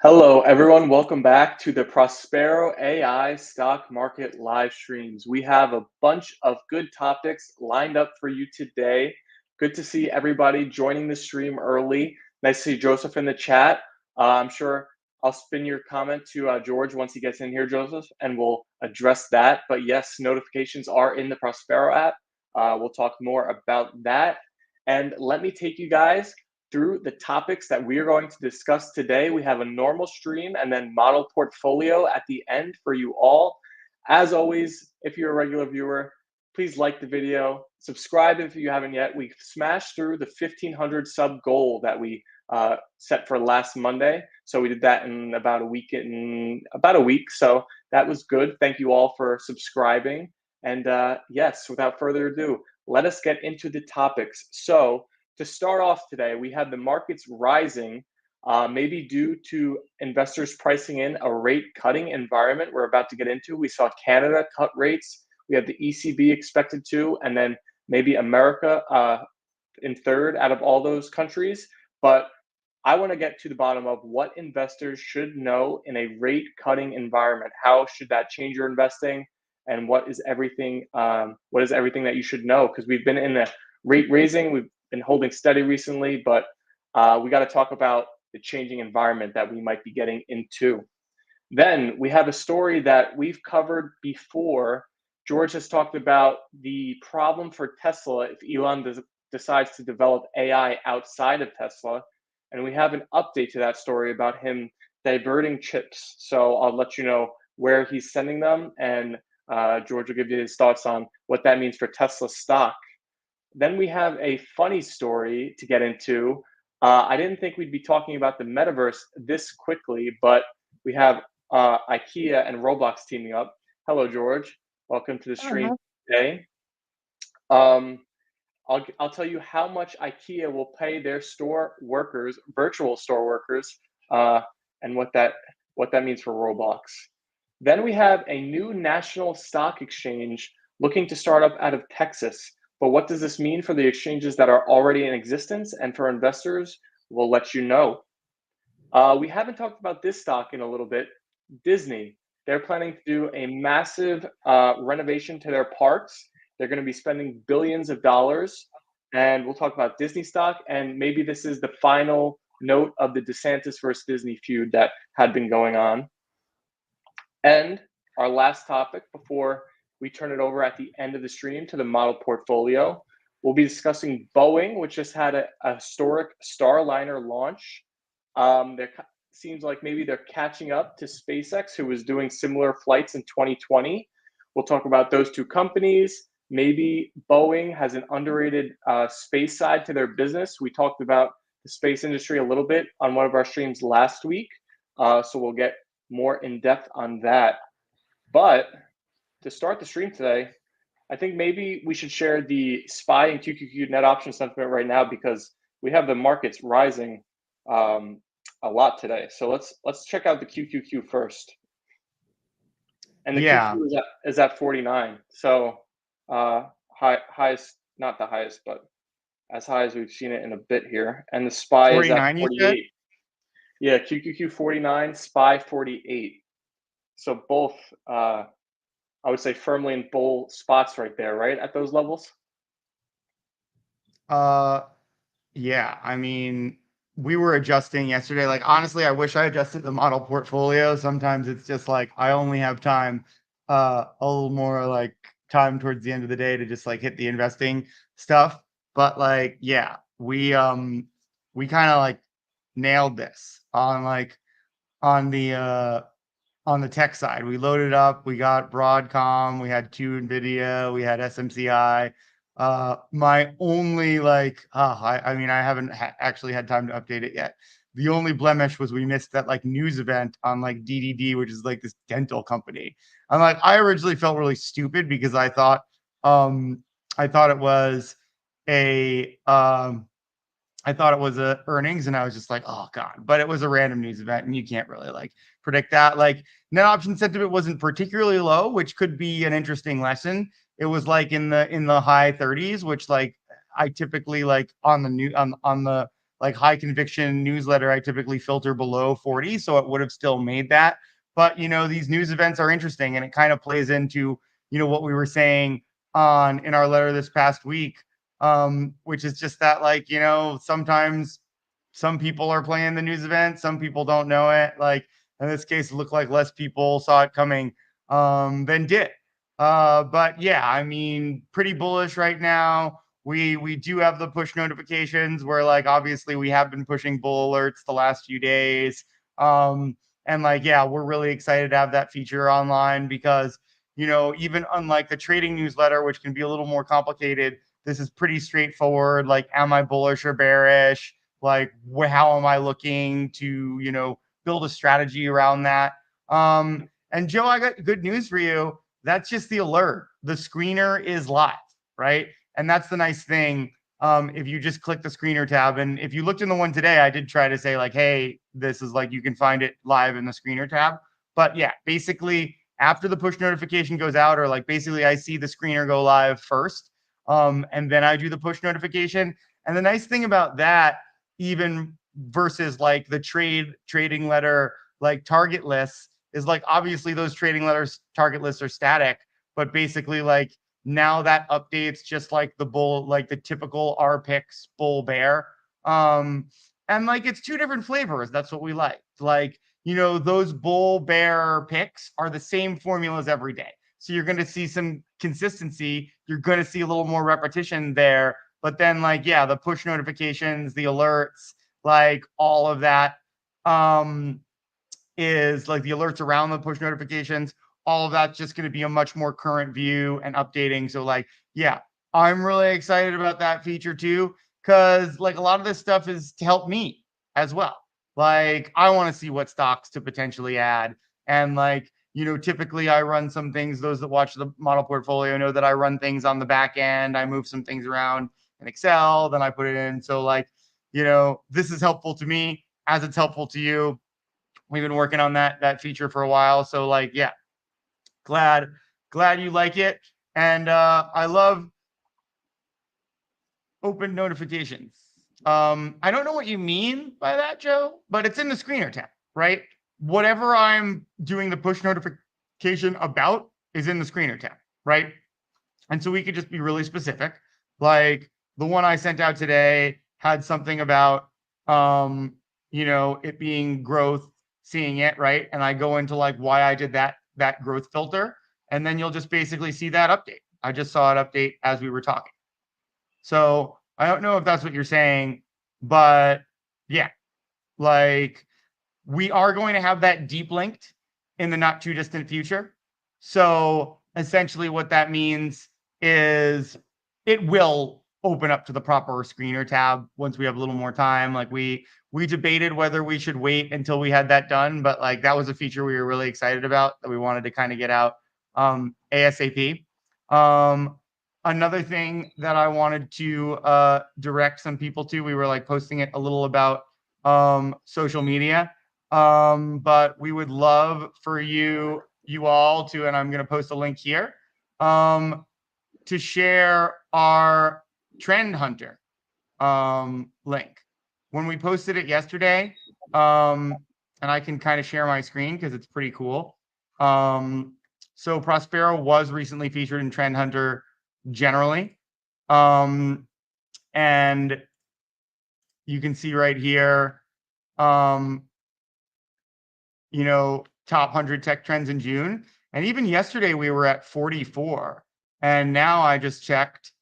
Hello, everyone. Welcome back to the Prospero.Ai stock market live streams. We have a bunch of good topics lined up for you today. Good to see everybody joining the stream early. Nice to see Joseph in the chat. I'm sure I'll spin your comment to George once he gets in here, Joseph, and we'll address that. But yes, notifications are in the Prospero app. We'll talk more about that. And let me take you guys through the topics that we are going to discuss today. We have a normal stream and then model portfolio at the end for you all. As always, if you're a regular viewer, please like the video, subscribe if you haven't yet. We've smashed through the 1,500 sub goal that we set for last Monday. So we did that in about a week. So that was good. Thank you all for subscribing. And yes, without further ado, let us get into the topics. So to start off today, we have the markets rising, maybe due to investors pricing in a rate cutting environment we're about to get into. We saw Canada cut rates. We have the ECB expected to, and then maybe America in third out of all those countries. But I want to get to the bottom of what investors should know in a rate cutting environment. How should that change your investing? And what is everything? What is everything that you should know? Because we've been in a rate raising. We've been holding steady recently, but we got to talk about the changing environment that we might be getting into. Then we have a story that we've covered before. George has talked about the problem for Tesla if Elon decides to develop AI outside of Tesla. And we have an update to that story about him diverting chips. So I'll let you know where he's sending them, and George will give you his thoughts on what that means for Tesla stock. Then we have a funny story to get into. I didn't think we'd be talking about the metaverse this quickly, but we have IKEA and Roblox teaming up. Hello, George. Welcome to the stream today. I'll tell you how much IKEA will pay their store workers, virtual store workers, and what that means for Roblox. Then we have a new national stock exchange looking to start up out of Texas. But what does this mean for the exchanges that are already in existence and for investors? We'll let you know. We haven't talked about this stock in a little bit. Disney. They're planning to do a massive renovation to their parks. They're going to be spending billions of dollars. And we'll talk about Disney stock. And maybe this is the final note of the DeSantis versus Disney feud that had been going on. And our last topic before we turn it over at the end of the stream to the model portfolio, we'll be discussing Boeing, which just had a historic Starliner launch. There seems like maybe they're catching up to SpaceX, who was doing similar flights in 2020. We'll talk about those two companies. Maybe Boeing has an underrated space side to their business. We talked about the space industry a little bit on one of our streams last week. So we'll get more in depth on that. But to start the stream today, I think maybe we should share the SPY and QQQ net option sentiment right now, because we have the markets rising a lot today. So let's check out the QQQ first. And the QQQ is at 49. So highest, not the highest, but as high as we've seen it in a bit here. And the SPY is at 48. Yeah, QQQ 49, SPY 48. So both, I would say, firmly in bull spots right there, right at those levels. Yeah. I mean, we were adjusting yesterday. Like, honestly, I wish I adjusted the model portfolio. Sometimes it's just like I only have time, a little more like time towards the end of the day to just like hit the investing stuff. But like, yeah, we kind of like nailed this on the tech side. We loaded up, we got Broadcom, we had 2 NVIDIA, we had SMCI. My only I mean, I haven't actually had time to update it yet. The only blemish was we missed that like news event on like DDD, which is like this dental company. I'm like, I originally felt really stupid because I thought it was a earnings, and I was just like, oh God, but it was a random news event and you can't really like predict that. Like, net option sentiment wasn't particularly low, which could be an interesting lesson. It was like in the high 30s, which like I typically like on the like high conviction newsletter, I typically filter below 40, so it would have still made that. But these news events are interesting, and it kind of plays into what we were saying in our letter this past week, which is just that, like, sometimes some people are playing the news event, some people don't know it. Like in this case, it looked like less people saw it coming than did. But yeah, I mean, pretty bullish right now. We do have the push notifications where, like, obviously we have been pushing bull alerts the last few days. And like, yeah, we're really excited to have that feature online because, even unlike the trading newsletter, which can be a little more complicated, this is pretty straightforward. Like, am I bullish or bearish? Like, how am I looking to, build a strategy around that? And Joe, I got good news for you. That's just the alert. The screener is live, right? And that's the nice thing. If you just click the screener tab, and if you looked in the one today, I did try to say, like, hey, this is like, you can find it live in the screener tab. But yeah, basically after the push notification goes out, or like basically I see the screener go live first, and then I do the push notification. And the nice thing about that, even versus like the trading letter, like target lists, is like, obviously those trading letters target lists are static, but basically, like, now that updates just like the bull, like the typical R picks bull bear. And like, it's two different flavors. That's what we like. Like, those bull bear picks are the same formulas every day. So you're going to see some consistency. You're going to see a little more repetition there. But then, like, yeah, the push notifications, the alerts, like all of that, is like the alerts around the push notifications. All of that's just going to be a much more current view and updating. So like, yeah, I'm really excited about that feature too, because like a lot of this stuff is to help me as well. Like, I want to see what stocks to potentially add. And like, typically I run some things. Those that watch the model portfolio know that I run things on the back end. I move some things around in Excel, then I put it in. So like, this is helpful to me as it's helpful to you. We've been working on that feature for a while. So like, yeah, glad you like it. And I love open notifications. I don't know what you mean by that, Joe, but it's in the screener tab, right? Whatever I'm doing the push notification about is in the screener tab, right? And so we could just be really specific. Like the one I sent out today had something about, it being growth, seeing it, right? And I go into like why I did that growth filter, and then you'll just basically see that update. I just saw it update as we were talking. So I don't know if that's what you're saying, but yeah, like, we are going to have that deep linked in the not too distant future. So essentially what that means is it will open up to the proper screener tab once we have a little more time. Like, we debated whether we should wait until we had that done, but like, that was a feature we were really excited about that we wanted to kind of get out ASAP. Another thing that I wanted to direct some people to, we were like posting it a little about social media. But we would love for you all to, and I'm going to post a link here, to share our Trend Hunter link. When we posted it yesterday, and I can kind of share my screen because it's pretty cool. So Prospero was recently featured in Trend Hunter generally. And you can see right here, top 100 tech trends in June. And even yesterday we were at 44. And now I just checked,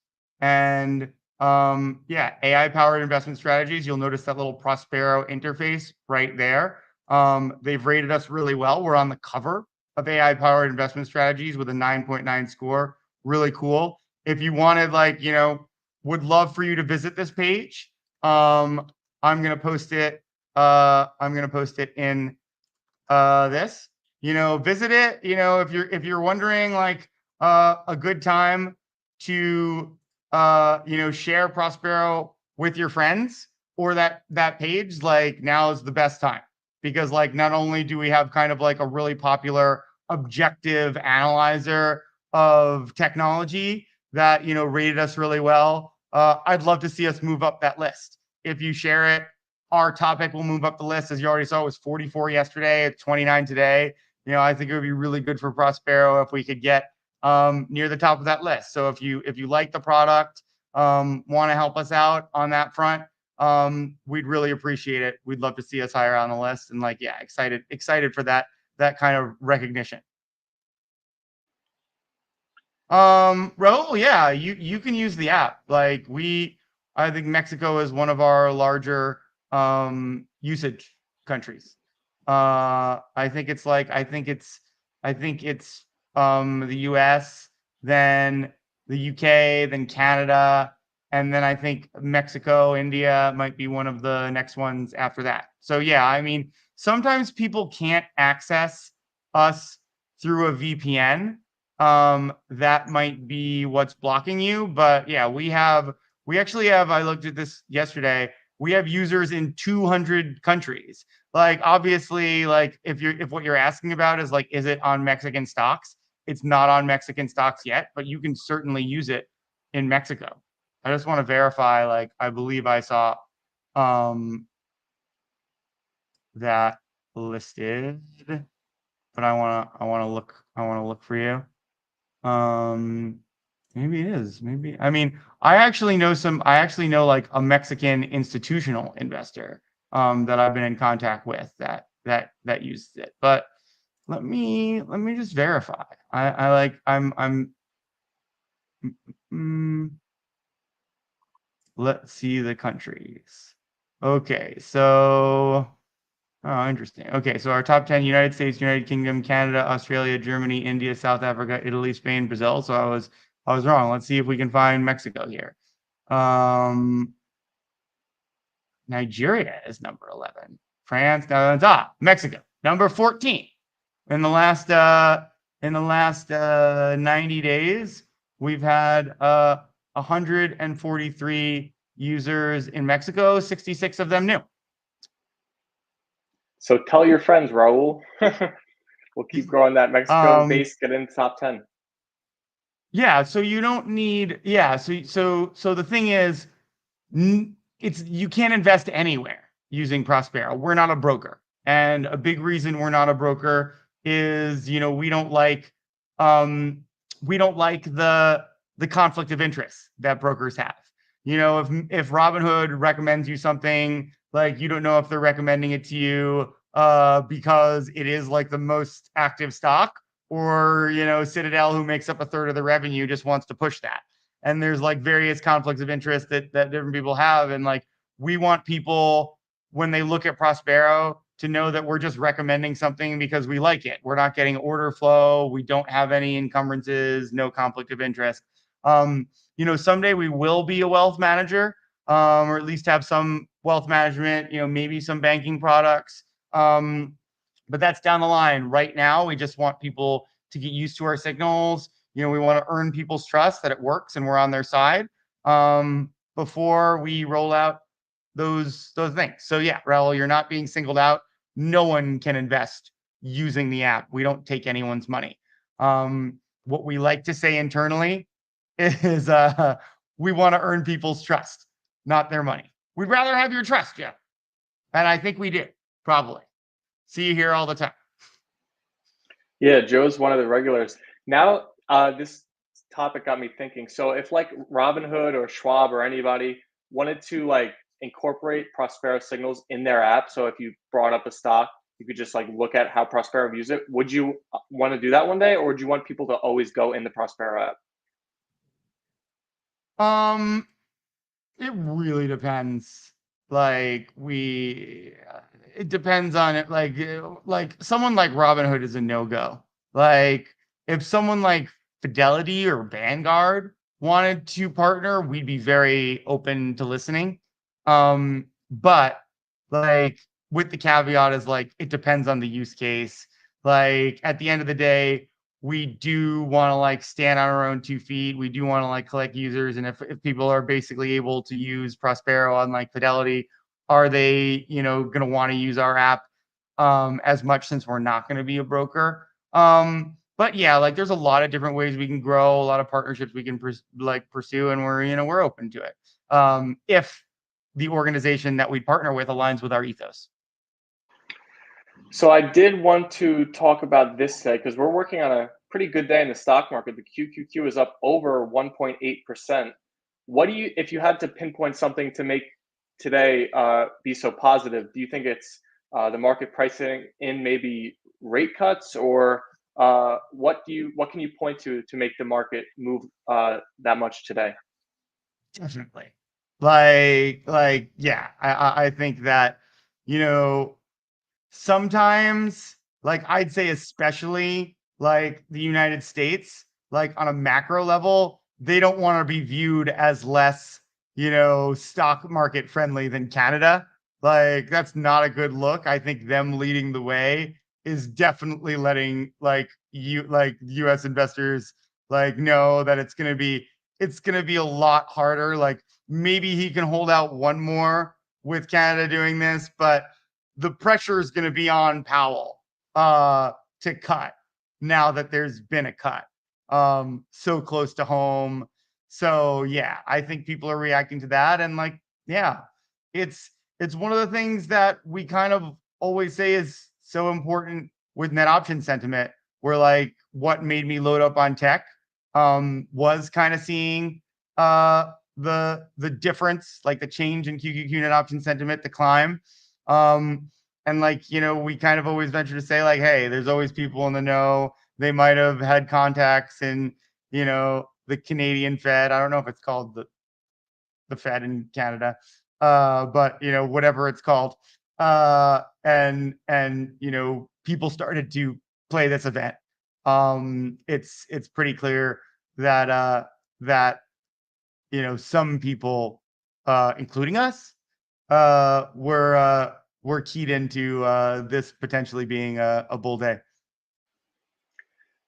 and yeah, AI powered investment strategies. You'll notice that little Prospero interface right there. They've rated us really well. We're on the cover of AI powered investment strategies with a 9.9 score. Really cool. If you wanted, like, would love for you to visit this page. I'm going to post it. I'm going to post it in this, visit it. If you're wondering, like, a good time to share Prospero with your friends, or that page, like, now is the best time, because like, not only do we have kind of like a really popular objective analyzer of technology that rated us really well, I'd love to see us move up that list. If you share it, our topic will move up the list. As you already saw, it was 44 yesterday. It's 29 today. I think it would be really good for Prospero if we could get near the top of that list. So if you like the product, want to help us out on that front, we'd really appreciate it. We'd love to see us higher on the list, and excited for that kind of recognition. Raul, yeah, you can use the app. I think Mexico is one of our larger usage countries. I think it's the US, then the UK, then Canada, and then I think Mexico, India might be one of the next ones after that. So yeah, I mean, sometimes people can't access us through a VPN. That might be what's blocking you, but yeah, we actually have, I looked at this yesterday, we have users in 200 countries. Like, obviously, like if what you're asking about is like, is it on Mexican stocks? It's not on Mexican stocks yet, but you can certainly use it in Mexico. I just want to verify, like, I believe I saw that listed, but I want to look for you. Maybe it is. Maybe. I mean, I actually know like a Mexican institutional investor that I've been in contact with that uses it. But let me just verify. Let's see the countries. Okay, so oh, interesting. Okay, so our top 10: United States, United Kingdom, Canada, Australia, Germany, India, South Africa, Italy, Spain, Brazil. So I was wrong. Let's see if we can find Mexico here. Nigeria is number 11. France, Mexico, number 14. In the last 90 days, we've had 143 users in Mexico, 66 of them new. So tell your friends, Raul. We'll keep growing that Mexico base, get in the top 10. Yeah, so you don't need, so the thing is, you can't invest anywhere using Prospero. We're not a broker. And a big reason we're not a broker is, we don't like the conflict of interest that brokers have. If Robinhood recommends you something, like, you don't know if they're recommending it to you because it is like the most active stock, or Citadel, who makes up a third of the revenue, just wants to push that. And there's like various conflicts of interest that different people have, and like, we want people, when they look at Prospero, to know that we're just recommending something because we like it. We're not getting order flow. We don't have any encumbrances, no conflict of interest. Someday we will be a wealth manager, or at least have some wealth management, maybe some banking products. But that's down the line. Right now, we just want people to get used to our signals. We want to earn people's trust that it works and we're on their side before we roll out those things. So yeah, Raul, you're not being singled out. No one can invest using the app. We don't take anyone's money. What we like to say internally is we want to earn people's trust, not their money. We'd rather have your trust, Jeff. And I think we do, probably. See you here all the time. Yeah, Joe's one of the regulars. Now, this topic got me thinking. So if like Robinhood or Schwab or anybody wanted to like incorporate Prospero signals in their app, so if you brought up a stock, you could just like look at how Prospero views it. Would you want to do that one day, or would you want people to always go in the Prospero app? It really depends. Like, it depends on it. Like someone like Robinhood is a no-go. Like, if someone like Fidelity or Vanguard wanted to partner, we'd be very open to listening. But like, with the caveat is like, it depends on the use case. Like, at the end of the day, we do want to like stand on our own 2 feet. We do want to like collect users. And if people are basically able to use Prospero on like Fidelity, are they, going to want to use our app as much, since we're not going to be a broker? But yeah, like, there's a lot of different ways we can grow, a lot of partnerships we can pursue, and we're open to it. If the organization that we partner with aligns with our ethos. So I did want to talk about this today because we're working on a pretty good day in the stock market. The QQQ is up over 1.8%. What do you, if you had to pinpoint something to make today be so positive, do you think it's the market pricing in maybe rate cuts, or what can you point to make the market move that much today? Definitely. Yeah, I think that, you know, sometimes, like, I'd say especially like the United States, like on a macro level, they don't want to be viewed as less, stock market friendly than Canada. Like, that's not a good look. I think them leading the way is definitely letting like US investors like know that it's gonna be a lot harder. Like, maybe he can hold out one more with Canada doing this, but the pressure is going to be on Powell to cut now that there's been a cut so close to home. So yeah, I think people are reacting to that, and like, yeah, it's it's one of the things that we kind of always say is so important with net option sentiment. Where like what made me load up on tech was kind of seeing the difference, like the change in QQQ net option sentiment, the climb. And like, we kind of always venture to say, like, hey, there's always people in the know. They might have had contacts in, the Canadian Fed. I don't know if it's called the Fed in Canada, but whatever it's called. And people started to play this event. It's pretty clear that some people, including us, were keyed into this potentially being a bull day.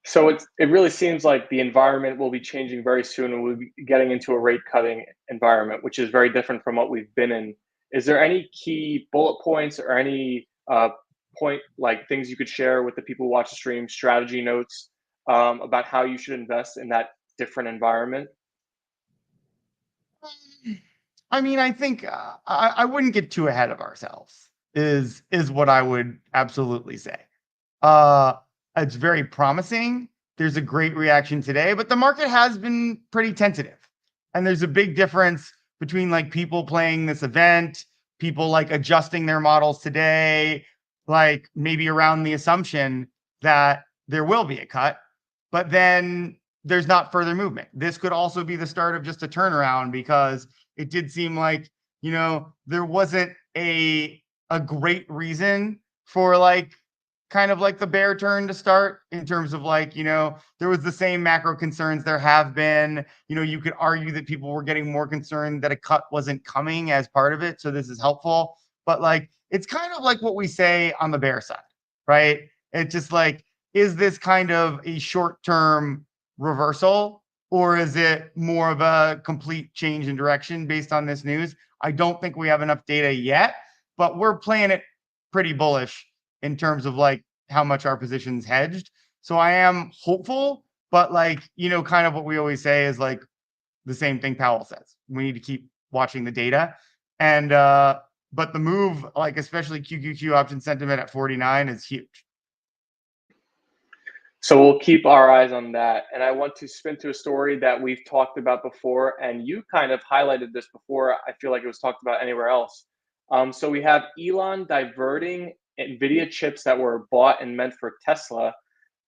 So it really seems like the environment will be changing very soon, and we'll be getting into a rate cutting environment, which is very different from what we've been in. Is there any key bullet points or any point, like things you could share with the people who watch the stream, strategy notes about how you should invest in that different environment? I mean, I think I wouldn't get too ahead of ourselves. Is what I would absolutely say. Uh, it's very promising. There's a great reaction today, but the market has been pretty tentative. And there's a big difference between like people playing this event, people like adjusting their models today, like maybe around the assumption that there will be a cut, but then there's not further movement. This could also be the start of just a turnaround because it did seem like, there wasn't a great reason for like kind of like the bear turn to start in terms of like, there was the same macro concerns there have been. You could argue that people were getting more concerned that a cut wasn't coming as part of it. So this is helpful. But like, it's kind of like what we say on the bear side, right? It's just like, is this kind of a short term reversal, or is it more of a complete change in direction based on this news? I don't think we have enough data yet, but we're playing it pretty bullish in terms of like how much our position's hedged. So I am hopeful, but like, kind of what we always say is like the same thing Powell says. We need to keep watching the data. And but the move, like especially QQQ option sentiment at 49 is huge. So we'll keep our eyes on that. And I want to spin to a story that we've talked about before, and you kind of highlighted this before. I feel like it was talked about anywhere else. So we have Elon diverting NVIDIA chips that were bought and meant for Tesla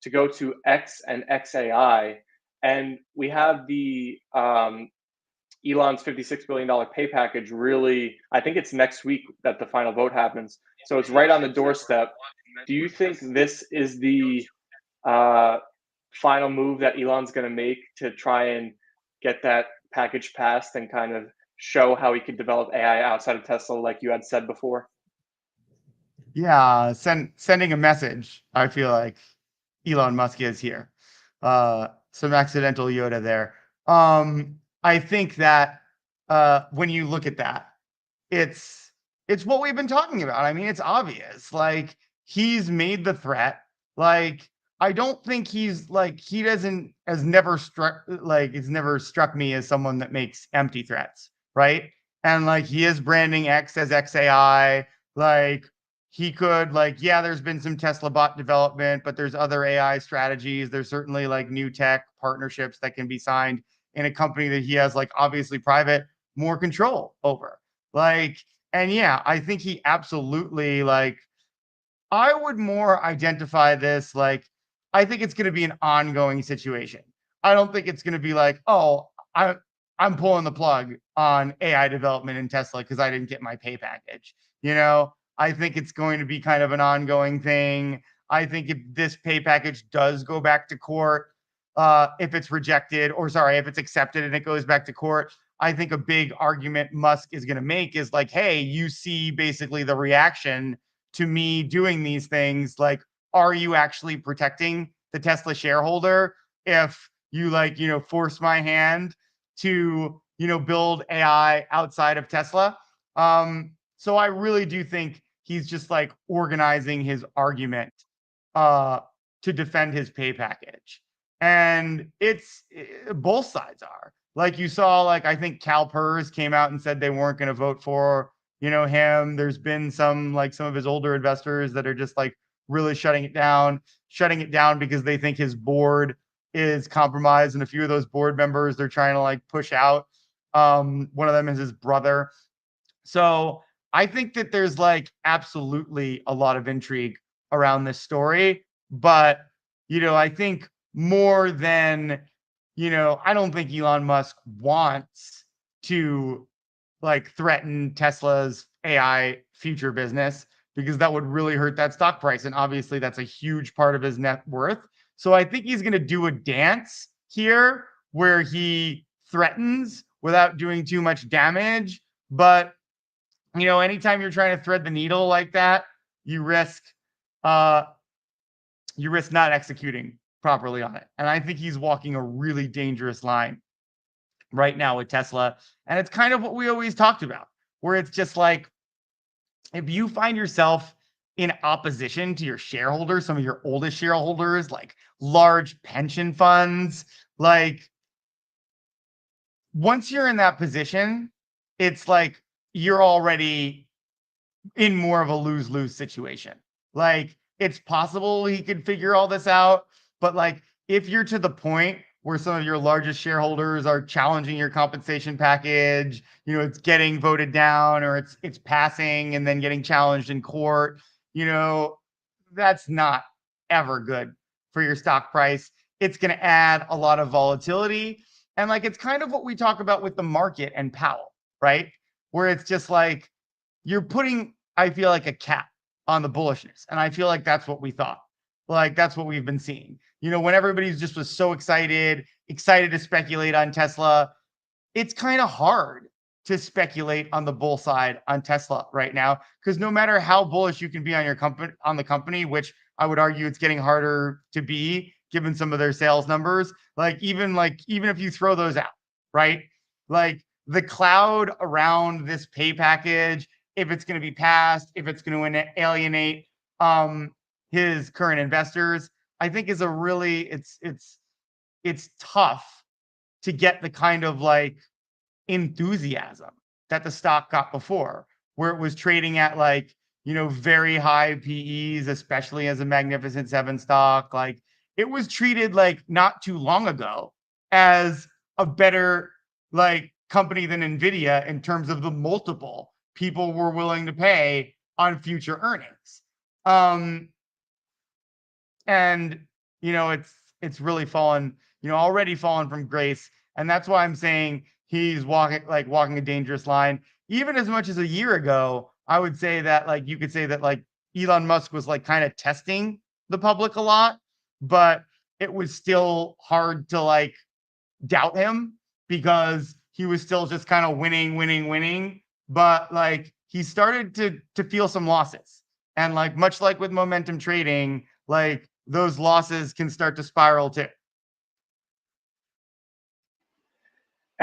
to go to X and XAI. And we have the Elon's $56 billion pay package really, I think it's next week that the final vote happens. So it's right on the doorstep. Do you think this is the uh, final move that Elon's going to make to try and get that package passed and kind of show how he could develop AI outside of Tesla, like you had said before? Yeah, sending a message. I feel like Elon Musk is here. Some accidental Yoda there. I think that when you look at that, it's it's what we've been talking about. I mean, it's obvious. Like, he's made the threat. Like, I don't think he's like, he doesn't has never struck, like it's never struck me as someone that makes empty threats, right? And like he is branding X as XAI. Like he could like, yeah, there's been some Tesla bot development, but there's other AI strategies. There's certainly like new tech partnerships that can be signed in a company that he has like obviously private more control over. Like, and yeah, I think he absolutely like I would more identify this like I think it's going to be an ongoing situation. I don't think it's going to be like, oh, I'm pulling the plug on AI development in Tesla because I didn't get my pay package. You know, I think it's going to be kind of an ongoing thing. I think if this pay package does go back to court, if it's rejected, or sorry, if it's accepted and it goes back to court, I think a big argument Musk is going to make is like, hey, you see basically the reaction to me doing these things. Like, are you actually protecting the Tesla shareholder if you like, force my hand to, build AI outside of Tesla? So I really do think he's just like organizing his argument uh, to defend his pay package. And both sides are like you saw, like I think CalPERS came out and said they weren't going to vote for, him. There's been some like some of his older investors that are just like really shutting it down because they think his board is compromised. And a few of those board members they're trying to like push out. One of them is his brother. So I think that there's like absolutely a lot of intrigue around this story. But, I think more than, I don't think Elon Musk wants to like threaten Tesla's AI future business because that would really hurt that stock price. And obviously, that's a huge part of his net worth. So I think he's going to do a dance here where he threatens without doing too much damage. But anytime you're trying to thread the needle like that, you risk uh not executing properly on it. And I think he's walking a really dangerous line right now with Tesla. And it's kind of what we always talked about, where it's just like if you find yourself in opposition to your shareholders, some of your oldest shareholders, like large pension funds, like once you're in that position, it's like you're already in more of a lose-lose situation. Like it's possible he could figure all this out, but like if you're to the point where some of your largest shareholders are challenging your compensation package, it's getting voted down or it's passing and then getting challenged in court, that's not ever good for your stock price. It's going to add a lot of volatility. And like it's kind of what we talk about with the market and Powell, right? Where it's just like you're putting, I feel like, a cap on the bullishness. And I feel like that's what we thought. Like that's what we've been seeing. When everybody's just was so excited to speculate on Tesla, it's kind of hard to speculate on the bull side on Tesla right now because no matter how bullish you can be on your company on the company, which I would argue it's getting harder to be given some of their sales numbers, even if you throw those out, right? Like the cloud around this pay package, if it's going to be passed, if it's going to alienate his current investors, I think is a really it's tough to get the kind of like enthusiasm that the stock got before, where it was trading at like, very high PEs, especially as a Magnificent Seven stock. Like it was treated like not too long ago as a better like company than Nvidia in terms of the multiple people were willing to pay on future earnings. And it's really fallen, already fallen from grace. And that's why I'm saying he's walking a dangerous line. Even as much as a year ago, I would say that like you could say that like Elon Musk was like kind of testing the public a lot, but it was still hard to like doubt him because he was still just kind of winning. But like he started to feel some losses. And like much like with momentum trading, like those losses can start to spiral too.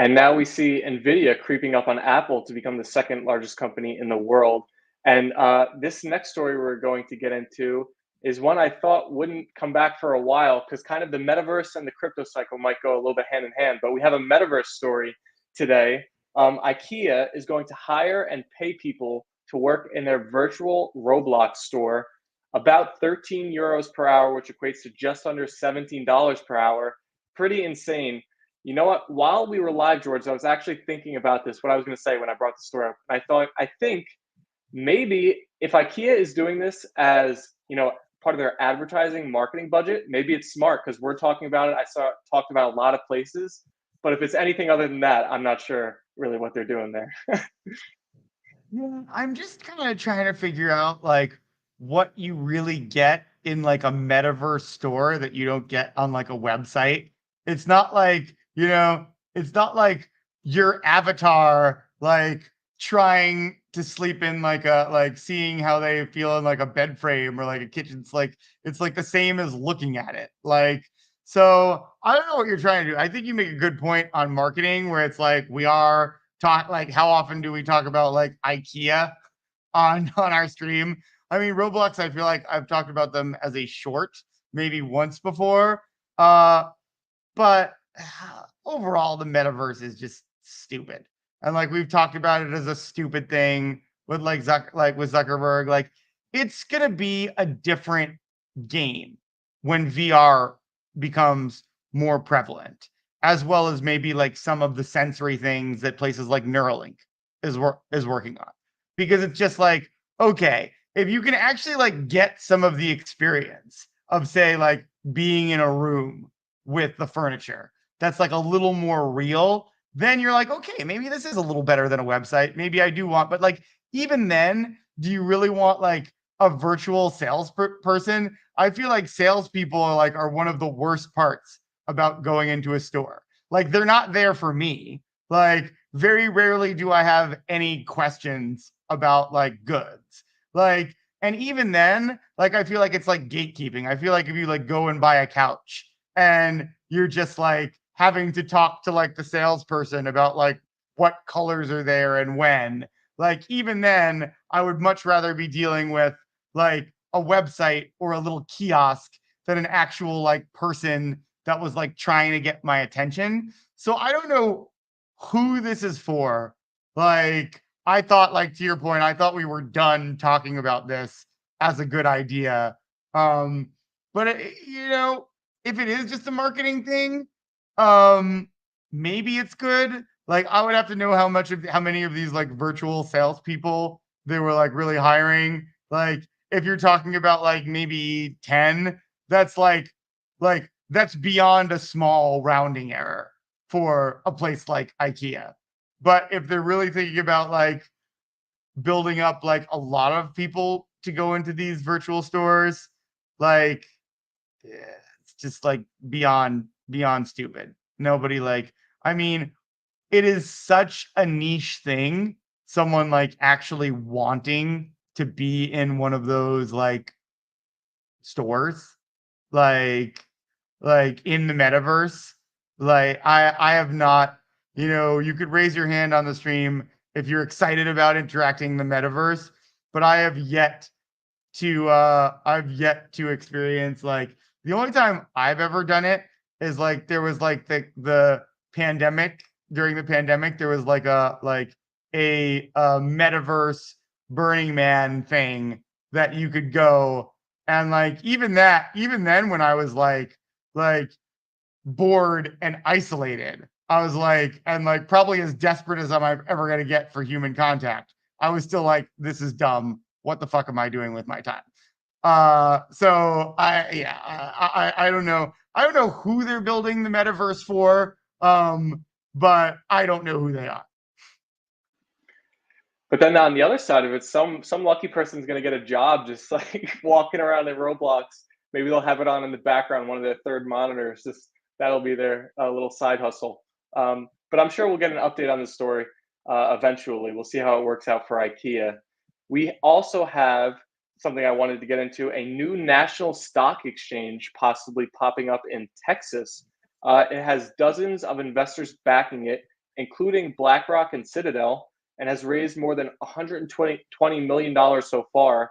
And now we see Nvidia creeping up on Apple to become the second largest company in the world. And this next story we're going to get into is one I thought wouldn't come back for a while because kind of the metaverse and the crypto cycle might go a little bit hand in hand. But we have a metaverse story today. IKEA is going to hire and pay people to work in their virtual Roblox store about 13 euros per hour, which equates to just under $17 per hour. Pretty insane. You know what? While we were live, George, I was actually thinking about this, what I was going to say when I brought the story up. I think maybe if IKEA is doing this as, part of their advertising marketing budget, maybe it's smart because we're talking about it. I saw it talked about a lot of places, but if it's anything other than that, I'm not sure really what they're doing there. Yeah, I'm just kind of trying to figure out like what you really get in like a metaverse store that you don't get on like a website. It's not like, it's not like your avatar like trying to sleep in like seeing how they feel in like a bed frame or like a kitchen. It's like the same as looking at it. Like so I don't know what you're trying to do. I think you make a good point on marketing where it's like we are talk like how often do we talk about like IKEA on our stream? I mean, Roblox, I feel like I've talked about them as a short, maybe once before. But overall, the metaverse is just stupid. And like we've talked about it as a stupid thing with like with Zuckerberg. Like it's gonna be a different game when VR becomes more prevalent, as well as maybe like some of the sensory things that places like Neuralink is working on. Because it's just like, okay, if you can actually like get some of the experience of say like being in a room with the furniture that's like a little more real, then you're like, okay, maybe this is a little better than a website. Maybe I do want, but like even then, do you really want like a virtual person? I feel like salespeople are one of the worst parts about going into a store. Like they're not there for me. Like very rarely do I have any questions about like goods. Like, and even then, like I feel like it's like gatekeeping. I feel like if you like go and buy a couch and you're just like having to talk to like the salesperson about like what colors are there and when, like even then I would much rather be dealing with like a website or a little kiosk than an actual like person that was like trying to get my attention. So I don't know who this is for. Like I thought, like to your point, I thought we were done talking about this as a good idea. But if it is just a marketing thing, um, maybe it's good. Like I would have to know how many of these like virtual salespeople they were like really hiring. Like if you're talking about like maybe 10, that's like that's beyond a small rounding error for a place like IKEA. But if they're really thinking about like building up like a lot of people to go into these virtual stores, like it's just like beyond stupid. Nobody like I mean, it is such a niche thing. Someone like actually wanting to be in one of those like stores, like in the metaverse. Like I have not, you could raise your hand on the stream if you're excited about interacting in the metaverse, but I've yet to experience like the only time I've ever done it is like there was like the pandemic during the pandemic there was like a metaverse Burning Man thing that you could go and like even then when I was like bored and isolated. I was like, and like probably as desperate as I'm ever going to get for human contact. I was still like, this is dumb. What the fuck am I doing with my time? So I don't know. I don't know who they're building the metaverse for. But I don't know who they are. But then on the other side of it, some lucky person's going to get a job just like walking around in Roblox. Maybe they'll have it on in the background, one of their third monitors. Just that'll be their little side hustle. But I'm sure we'll get an update on the story eventually. We'll see how it works out for IKEA. We also have something I wanted to get into: a new national stock exchange possibly popping up in Texas. It has dozens of investors backing it, including BlackRock and Citadel, and has raised more than $120 million so far.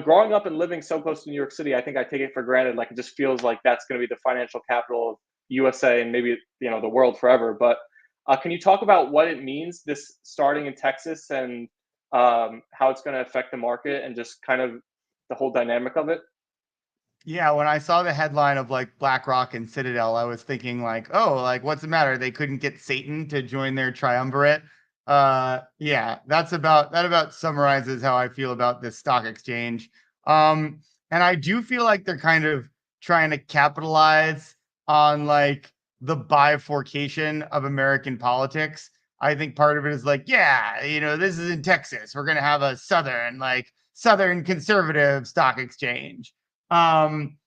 Growing up and living so close to New York City, I think I take it for granted. Like it just feels like that's going to be the financial capital of USA and maybe the world forever. But Can you talk about what it means, this starting in Texas, and how it's going to affect the market and just kind of the whole dynamic of it? Yeah, when I saw the headline of like BlackRock and Citadel, I was thinking like, oh, like what's the matter? They couldn't get Satan to join their triumvirate. Yeah, that about summarizes how I feel about this stock exchange. Um, and I do feel like they're kind of trying to capitalize on like the bifurcation of American politics. I think part of it is like, yeah, this is in Texas. We're gonna have a southern conservative stock exchange. um,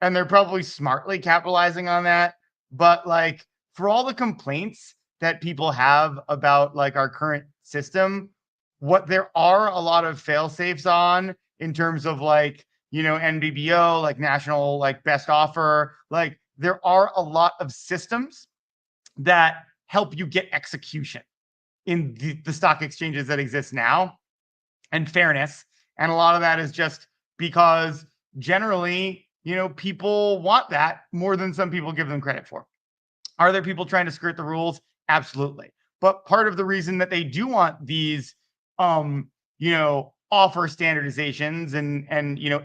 and they're probably smartly capitalizing on that. But like for all the complaints that people have about like our current system, what there are a lot of fail safes on in terms of like, NBBO, like national, like best offer, like there are a lot of systems that help you get execution in the stock exchanges that exist now and fairness. And a lot of that is just because generally, people want that more than some people give them credit for. Are there people trying to skirt the rules? Absolutely. But part of the reason that they do want these, offer standardizations and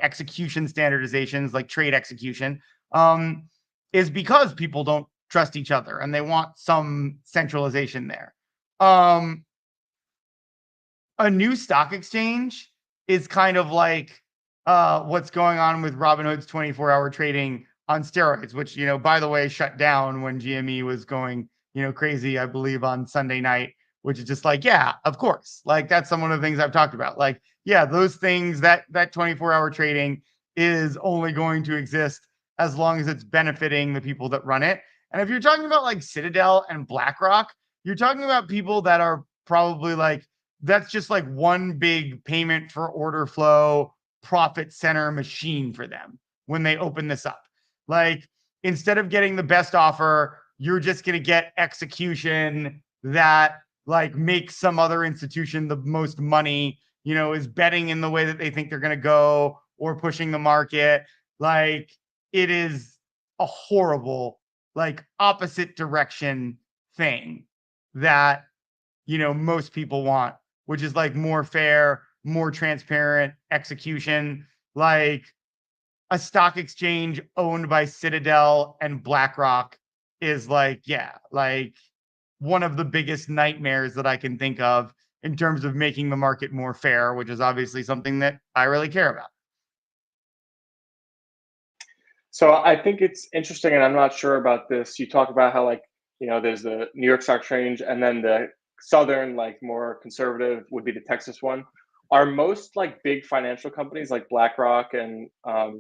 execution standardizations like trade execution, is because people don't trust each other and they want some centralization there. Um, a new stock exchange is kind of like what's going on with Robinhood's 24-hour trading on steroids, which, by the way, shut down when GME was going, crazy, I believe, on Sunday night, which is just like, yeah, of course. Like that's some of the things I've talked about. Like, yeah, those things that 24-hour trading is only going to exist as long as it's benefiting the people that run it. And if you're talking about like Citadel and BlackRock, you're talking about people that are probably like that's just like one big payment for order flow profit center machine for them when they open this up. Like instead of getting the best offer, you're just going to get execution that like makes some other institution the most money, is betting in the way that they think they're going to go or pushing the market. Like it is a horrible, like opposite direction thing that most people want, which is like more fair, more transparent execution. Like a stock exchange owned by Citadel and BlackRock is like, yeah, like one of the biggest nightmares that I can think of in terms of making the market more fair, which is obviously something that I really care about. So I think it's interesting, and I'm not sure about this. You talk about how like there's the New York Stock Exchange, and then the southern, like more conservative, would be the Texas one. Are most like big financial companies like BlackRock and what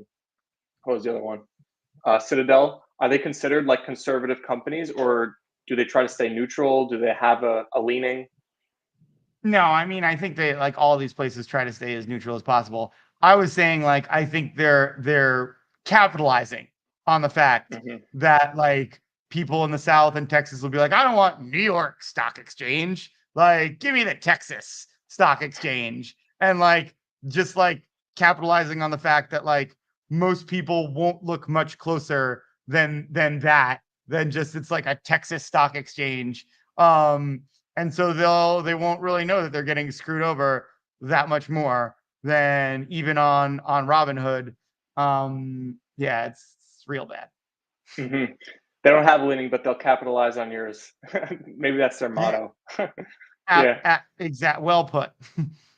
was the other one? Citadel. Are they considered like conservative companies, or do they try to stay neutral? Do they have a leaning? No, I mean, I think they like all these places try to stay as neutral as possible. I was saying like I think they're capitalizing on the fact Hmm. that like people in the South and Texas will be like, I don't want New York Stock Exchange. Like, give me the Texas Stock Exchange. And like just like capitalizing on the fact that like most people won't look much closer than that, than just it's like a Texas Stock Exchange. Um, and so they won't really know that they're getting screwed over that much more than even on Robinhood. Yeah, it's real bad. Hmm. They don't have a leaning, but they'll capitalize on yours. Maybe that's their Yeah, motto. Yeah. exact. Well put.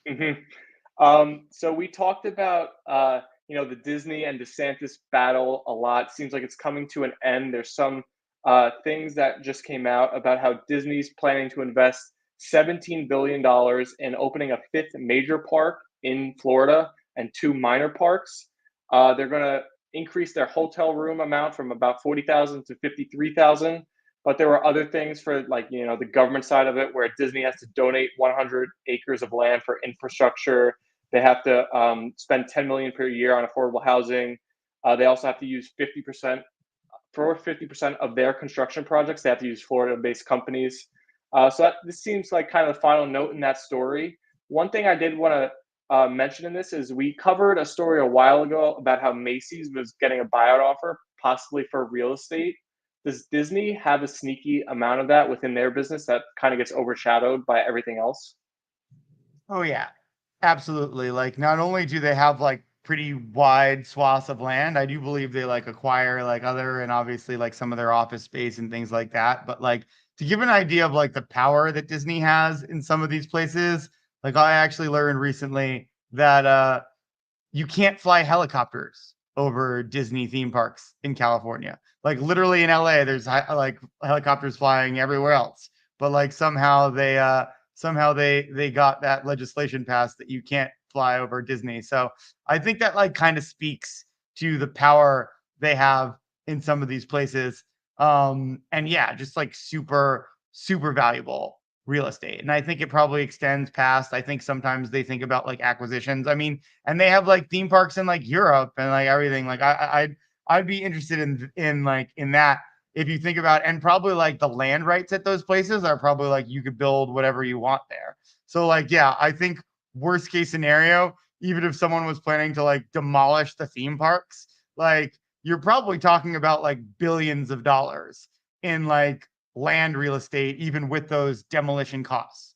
Hmm. So we talked about the Disney and DeSantis battle a lot. Seems like it's coming to an end. There's some things that just came out about how Disney's planning to invest $17 billion in opening a fifth major park in Florida and two minor parks. They're going to increase their hotel room amount from about 40,000 to 53,000. But there were other things for like the government side of it, where Disney has to donate 100 acres of land for infrastructure. They have to spend 10 million per year on affordable housing. They also have to use 50% for 50% of their construction projects. They have to use Florida-based companies. This seems like kind of the final note in that story. One thing I did want to mention in this is we covered a story a while ago about how Macy's was getting a buyout offer, possibly for real estate. Does Disney have a sneaky amount of that within their business that kind of gets overshadowed by everything else? Oh yeah, absolutely. Like not only do they have like pretty wide swaths of land, I do believe they like acquire like other and obviously like some of their office space and things like that. But like to give an idea of like the power that Disney has in some of these places, like I actually learned recently that you can't fly helicopters over Disney theme parks in California. Like literally in LA, there's like helicopters flying everywhere else, but like somehow they got that legislation passed that you can't fly over Disney. So I think that like kind of speaks to the power they have in some of these places. And yeah, just like super valuable real estate. And I think it probably extends past. I think sometimes they think about like acquisitions. I mean, and they have like theme parks in like Europe and like everything. Like I'd be interested in like in that if you think about, and probably like the land rights at those places are probably like you could build whatever you want there. So like yeah, I think worst case scenario, even if someone was planning to like demolish the theme parks, like you're probably talking about like billions of dollars in like land real estate, even with those demolition costs.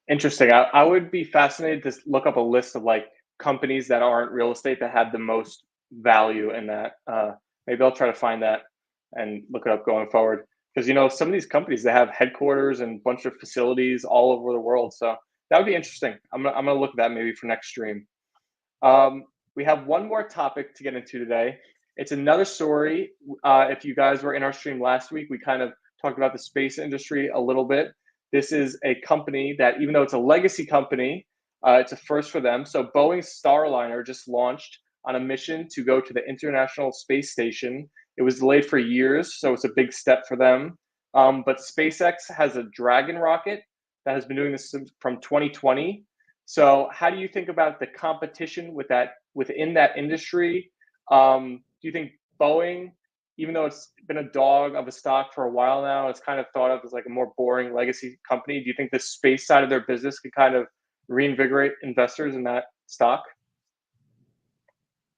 Interesting. I would be fascinated to look up a list of like companies that aren't real estate that have the most value in that. Maybe I'll try to find that and look it up going forward. Because some of these companies they have headquarters and a bunch of facilities all over the world. So that would be interesting. I'm gonna look at that maybe for next stream. We have one more topic to get into today. It's another story. If you guys were in our stream last week, we kind of talked about the space industry a little bit. This is a company that, even though it's a legacy company, it's a first for them. So, Boeing's Starliner just launched on a mission to go to the International Space Station. It was delayed for years, so it's a big step for them. But SpaceX has a Dragon rocket that has been doing this from 2020. So, how do you think about the competition with that within that industry? Do you think Boeing, even though it's been a dog of a stock for a while now, it's kind of thought of as like a more boring legacy company? Do you think the space side of their business could kind of reinvigorate investors in that stock?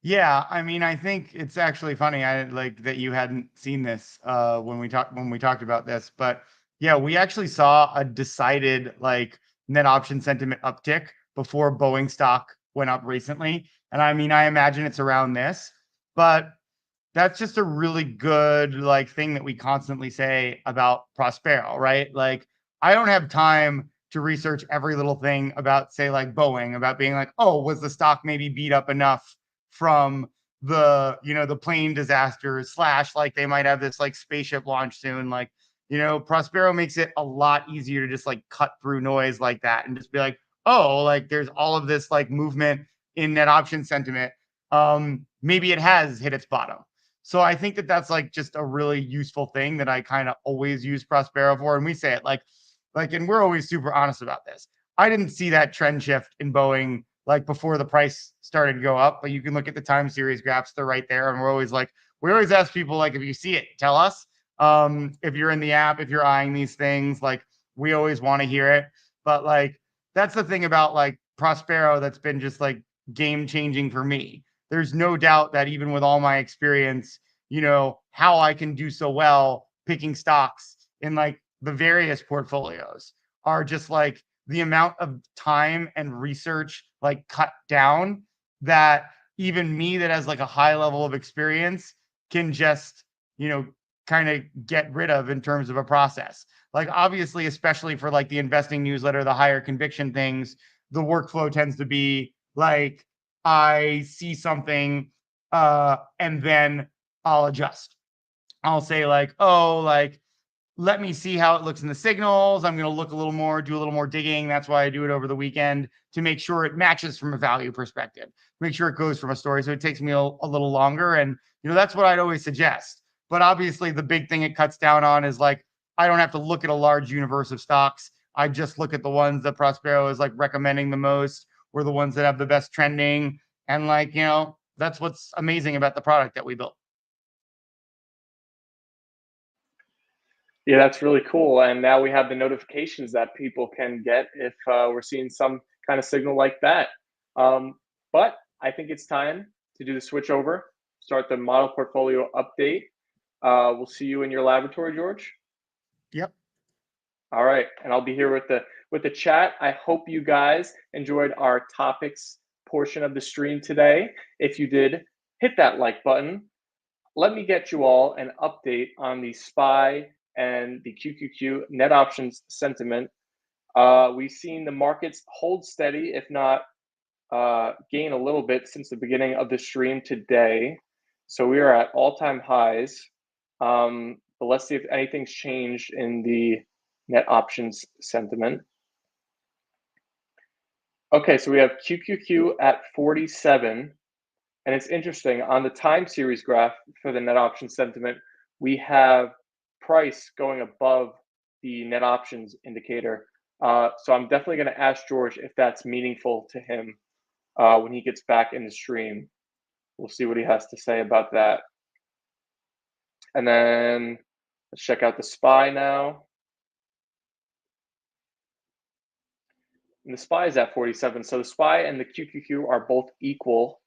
Yeah, I mean, I think it's actually funny. I like that you hadn't seen this when we talked about this, but yeah, we actually saw a decided like net option sentiment uptick before Boeing stock went up recently. And I mean, I imagine it's around this, but that's just a really good like thing that we constantly say about Prospero, right? Like I don't have time to research every little thing about say like Boeing about being like, "Oh, was the stock maybe beat up enough from the plane disasters slash like they might have this like spaceship launch soon." Like, Prospero makes it a lot easier to just like cut through noise like that and just be like, "Oh, like there's all of this like movement in net option sentiment. Maybe it has hit its bottom." So I think that that's like just a really useful thing that I kind of always use Prospero for. And we say it and we're always super honest about this. I didn't see that trend shift in Boeing like before the price started to go up, but you can look at the time series graphs, they're right there. And we always ask people, like, if you see it, tell us. If you're in the app, if you're eyeing these things, like we always want to hear it. But like that's the thing about like Prospero that's been just like game changing for me. There's no doubt that even with all my experience, how I can do so well picking stocks in like the various portfolios are just like the amount of time and research like cut down that even me that has like a high level of experience can just, you know, kind of get rid of in terms of a process. Like obviously, especially for like the investing newsletter, the higher conviction things, the workflow tends to be like I see something and then I'll adjust. I'll say like, oh, like let me see how it looks in the signals. I'm going to look a little more, do a little more digging. That's why I do it over the weekend to make sure it matches from a value perspective, make sure it goes from a story. So it takes me a little longer. And, that's what I'd always suggest. But obviously, the big thing it cuts down on is like, I don't have to look at a large universe of stocks. I just look at the ones that Prospero is like recommending the most, or the ones that have the best trending. And like, that's what's amazing about the product that we built. Yeah, that's really cool. And now we have the notifications that people can get if we're seeing some kind of signal like that. But I think it's time to do the switch over. start the model portfolio update. We'll see you in your laboratory, George. Yep. All right, and I'll be here with the chat. I hope you guys enjoyed our topics portion of the stream today. If you did, hit that like button. Let me get you all an update on the SPY and the QQQ net options sentiment. We've seen the markets hold steady, if not gain a little bit since the beginning of the stream today. So we are at all-time highs. But let's see if anything's changed in the net options sentiment. Okay, so we have QQQ at 47. And it's interesting, on the time series graph for the net option sentiment, we have price going above the net options indicator. So I'm definitely going to ask George if that's meaningful to him when he gets back in the stream. We'll see what he has to say about that. And then let's check out the SPY now. And the SPY is at 47. So the SPY and the QQQ are both equal.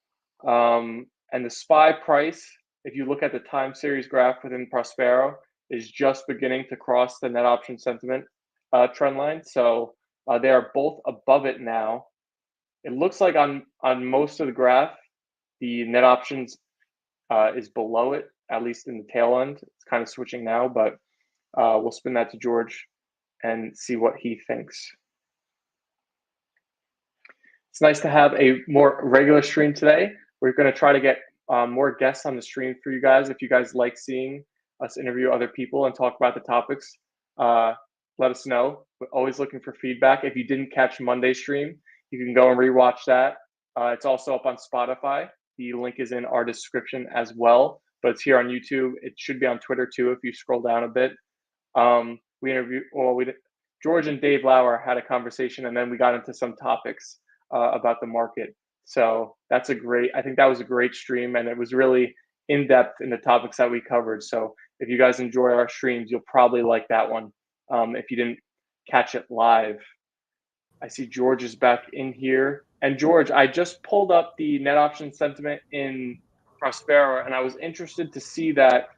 And the SPY price, if you look at the time series graph within Prospero, is just beginning to cross the net option sentiment trend line. So they are both above it now. It looks like on most of the graph, the net options is below it, at least in the tail end. It's kind of switching now, but we'll spin that to George and see what he thinks. It's nice to have a more regular stream today. We're going to try to get more guests on the stream for you guys. If you guys like seeing us interview other people and talk about the topics, let us know. We're always looking for feedback. If you didn't catch Monday's stream, you can go and rewatch that. It's also up on Spotify. The link is in our description as well, but it's here on YouTube. It should be on Twitter too if you scroll down a bit. George and Dave Lauer had a conversation, and then we got into some topics about the market. So I think that was a great stream, and it was really in depth in the topics that we covered. So if you guys enjoy our streams, you'll probably like that one. If you didn't catch it live, I see George is back in here. And George, I just pulled up the net option sentiment in Prospero, and I was interested to see that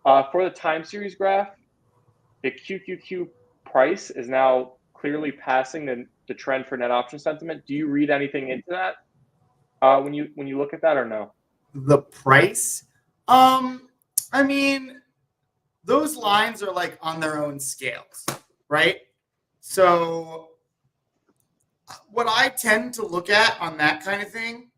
for the time series graph, the QQQ price is now clearly passing the trend for net option sentiment. Do you read anything into that when you look at that, or no? The price, I mean, those lines are like on their own scales, right? So what I tend to look at on that kind of thing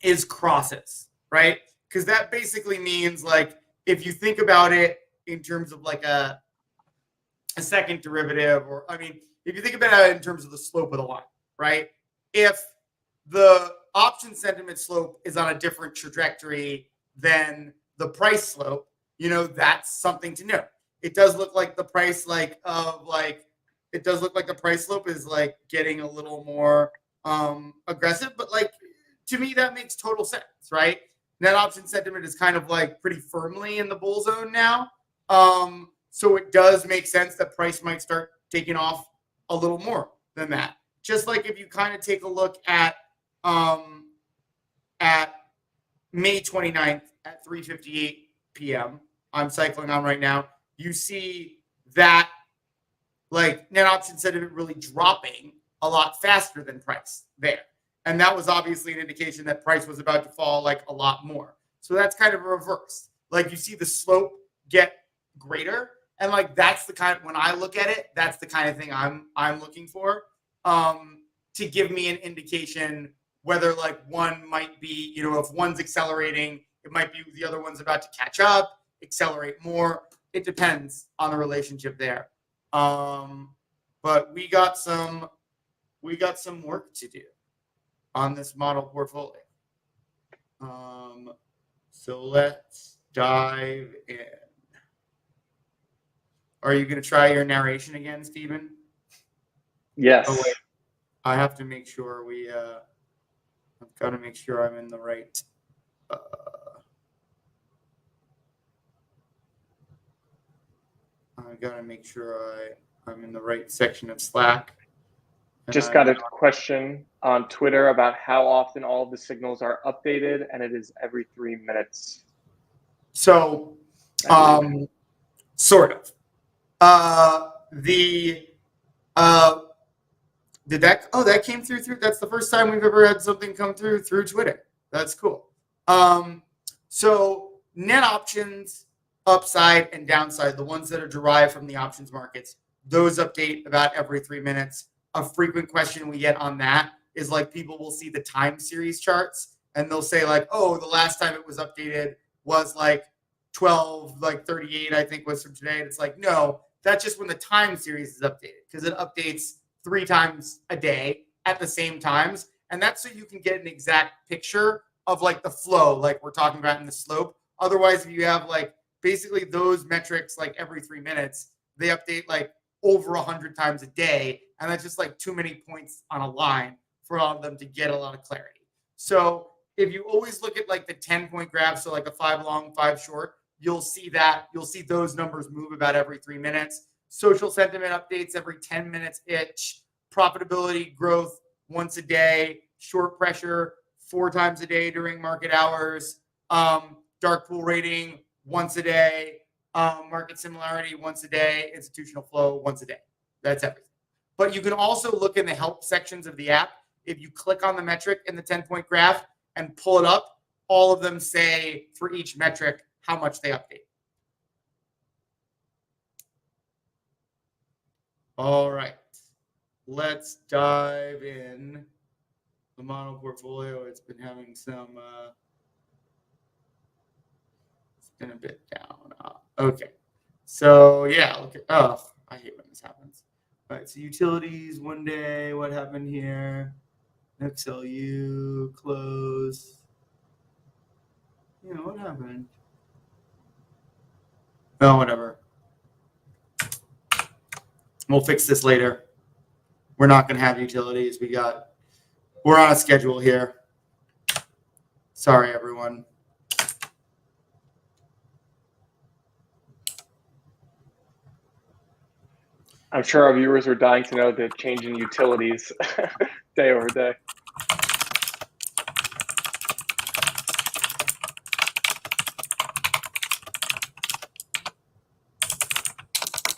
is crosses, right? Because that basically means, like, if you think about it in terms of like a second derivative, or I mean, if you think about it in terms of the slope of the line, right? If the option sentiment slope is on a different trajectory than the price slope, that's something to note. It does look like the price slope is like getting a little more aggressive, but like, to me, that makes total sense, right? Net option sentiment is kind of like pretty firmly in the bull zone now. So it does make sense that price might start taking off a little more than that. Just like if you kind of take a look at May 29th at 3:58 p.m. I'm cycling on right now. You see that like net option sentiment really dropping a lot faster than price there. And that was obviously an indication that price was about to fall like a lot more. So that's kind of a reverse. Like, you see the slope get greater, and like that's the kind, when I look at it, that's the kind of thing I'm looking for to give me an indication whether like one might be, if one's accelerating, it might be the other one's about to catch up, accelerate more. It depends on the relationship there. But we got some work to do on this model portfolio. So let's dive in. Are you going to try your narration again, Stephen? Yes. Oh, wait. I have to make sure I've got to make sure I'm in the right. I've got to make sure I'm in the right section of Slack. Just got a question on Twitter about how often all of the signals are updated, and it is every 3 minutes. So, sort of. That came through. That's the first time we've ever had something come through Twitter. That's cool. So net options, upside and downside, the ones that are derived from the options markets, those update about every 3 minutes. A frequent question we get on that is like people will see the time series charts and they'll say like, oh, the last time it was updated was like 12:38, I think was from today. And it's like, no, that's just when the time series is updated because it updates 3 times a day at the same times. And that's so you can get an exact picture of like the flow, like we're talking about in the slope. Otherwise, if you have like basically those metrics like every 3 minutes, they update like over 100 times a day. And that's just like too many points on a line for all of them to get a lot of clarity. So if you always look at like the 10-point graph, so like a 5 long, 5 short, you'll see those numbers move about every 3 minutes. Social sentiment updates every 10 minutes each. Profitability growth once a day. Short pressure 4 times a day during market hours. Dark pool rating once a day. Market similarity once a day. Institutional flow once a day. That's everything. But you can also look in the help sections of the app. If you click on the metric in the 10-point graph and pull it up, all of them say for each metric how much they update. All right, let's dive in. The model portfolio, it's been having some, it's been a bit down. Okay, so yeah, look at, I hate when this happens. All right, so utilities, one day, what happened here? XLU, close. What happened? Oh, whatever. We'll fix this later. We're not going to have utilities. We're on a schedule here. Sorry, everyone. I'm sure our viewers are dying to know the change in utilities day over day.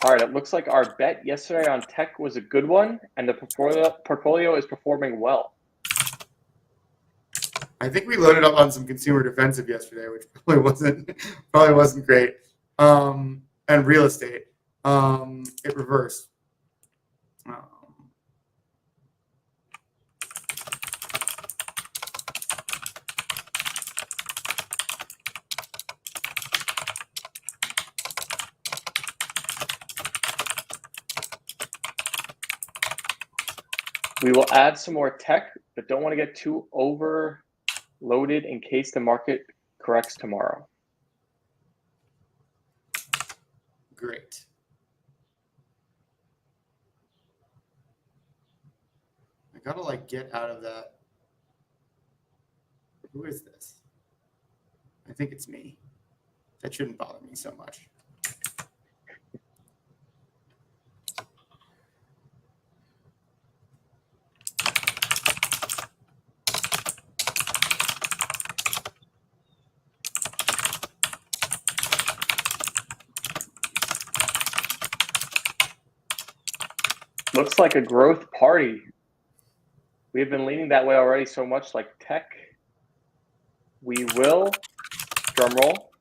All right, it looks like our bet yesterday on tech was a good one, and the portfolio is performing well. I think we loaded up on some consumer defensive yesterday, which probably wasn't great. And real estate, it reversed. We will add some more tech, but don't want to get too overloaded in case the market corrects tomorrow. Great. I gotta like get out of that. Who is this? I think it's me. That shouldn't bother me so much. Looks like a growth party. We've been leaning that way already so much, like tech. We will, drum roll,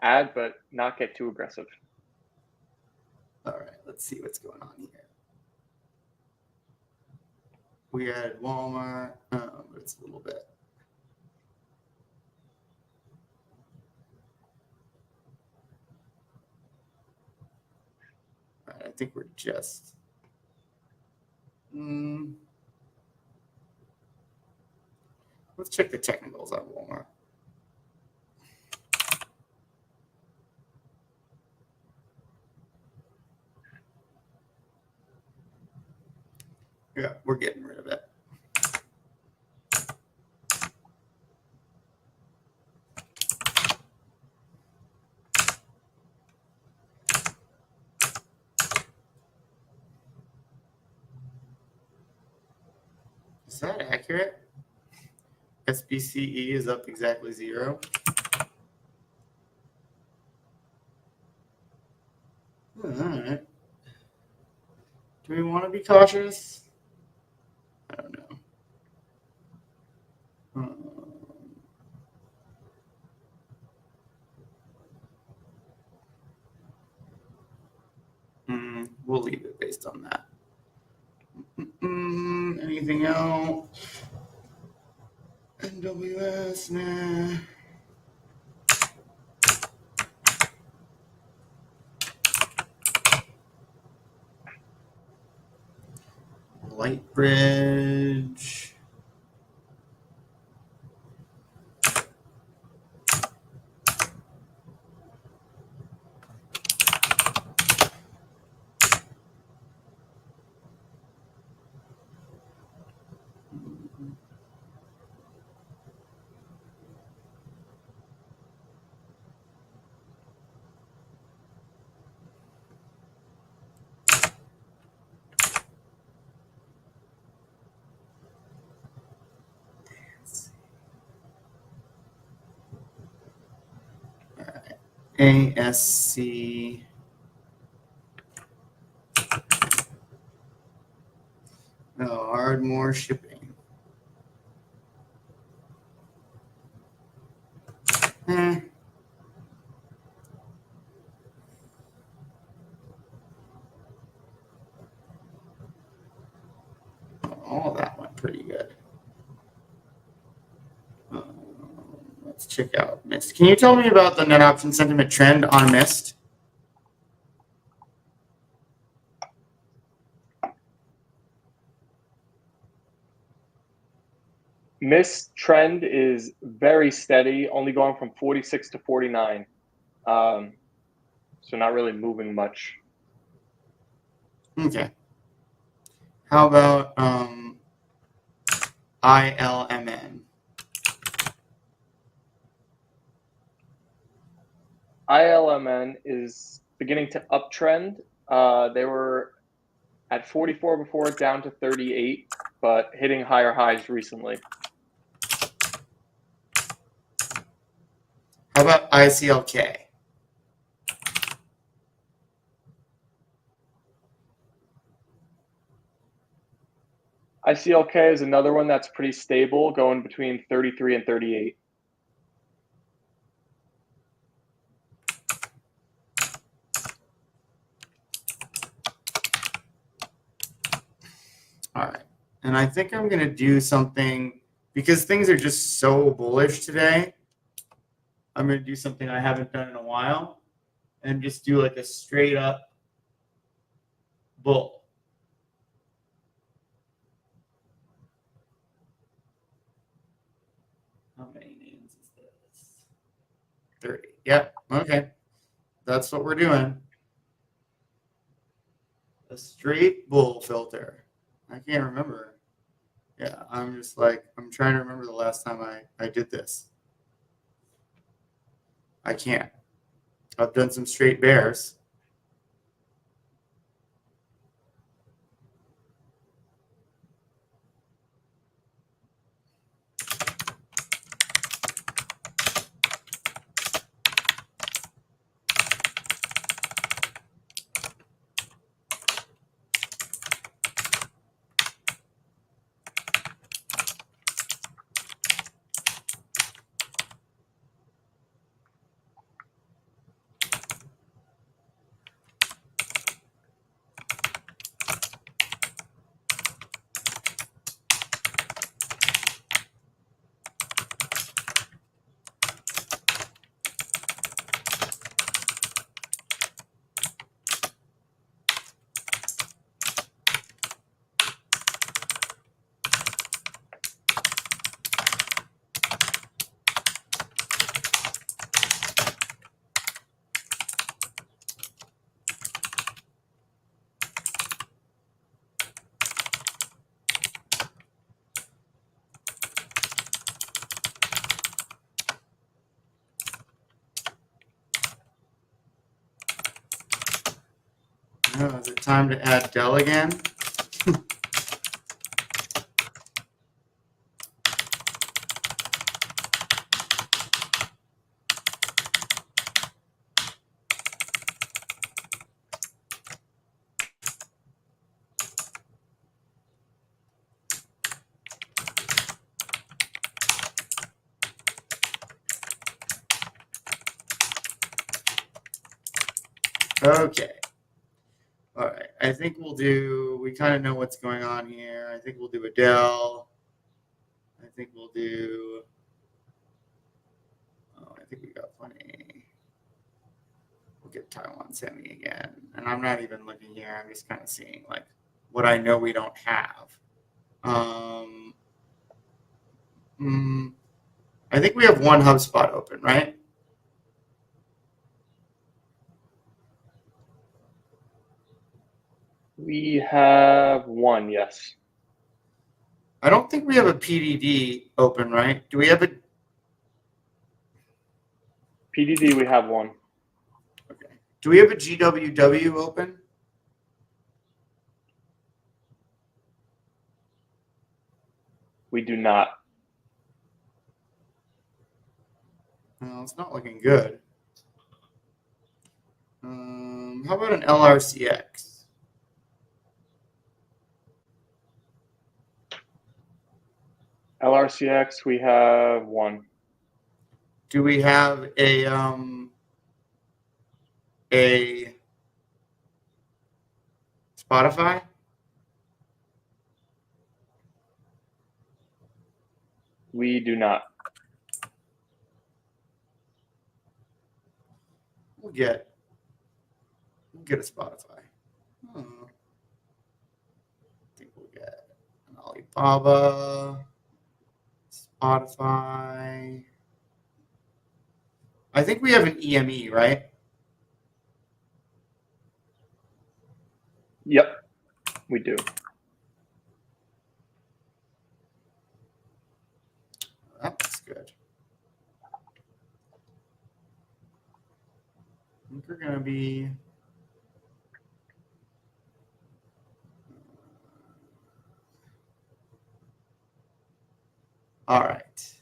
add, but not get too aggressive. All right, let's see what's going on here. We had Walmart, but it's a little bit. All right, I think we're just. Let's check the technicals on Walmart. Yeah, we're getting rid of it. Is that accurate? SBCE is up exactly 0. All right. Do we want to be cautious? I don't know. We'll leave it based on that. Anything else? NWS, nah. Light bridge. ASC. No, Ardmore shipping. All that went pretty good. Let's check out Mist. Can you tell me about the net option sentiment trend on Mist? Mist trend is very steady, only going from 46 to 49. So not really moving much. Okay. How about ILMN? ILMN is beginning to uptrend. They were at 44 before, down to 38, but hitting higher highs recently. How about ICLK? ICLK is another one that's pretty stable, going between 33 and 38. All right. And I think I'm going to do something, because things are just so bullish today, I'm going to do something I haven't done in a while and just do like a straight up bull. How many names is this? 30. Yep. Okay. That's what we're doing. A straight bull filter. I can't remember. Yeah, I'm just like, I'm trying to remember the last time I did this. I can't. I've done some straight bears. Oh, is it time to add Dell again? Okay. All right. I think we kind of know what's going on here. I think we'll do a Dell. I think we'll do, I think we got plenty. We'll get Taiwan Semi again. And I'm not even looking here. I'm just kind of seeing like what I know we don't have. I think we have one HubSpot open, right? We have one, yes. I don't think we have a PDD open, right? Do we have a PDD, we have one. Okay. Do we have a GWW open? We do not. No, it's not looking good. How about an LRCX? LRCX, we have one. Do we have a Spotify? We do not. We'll get a Spotify. I think we'll get an Alibaba, Spotify. I think we have an EME, right? Yep, we do. That's good. I think we're gonna be. All right.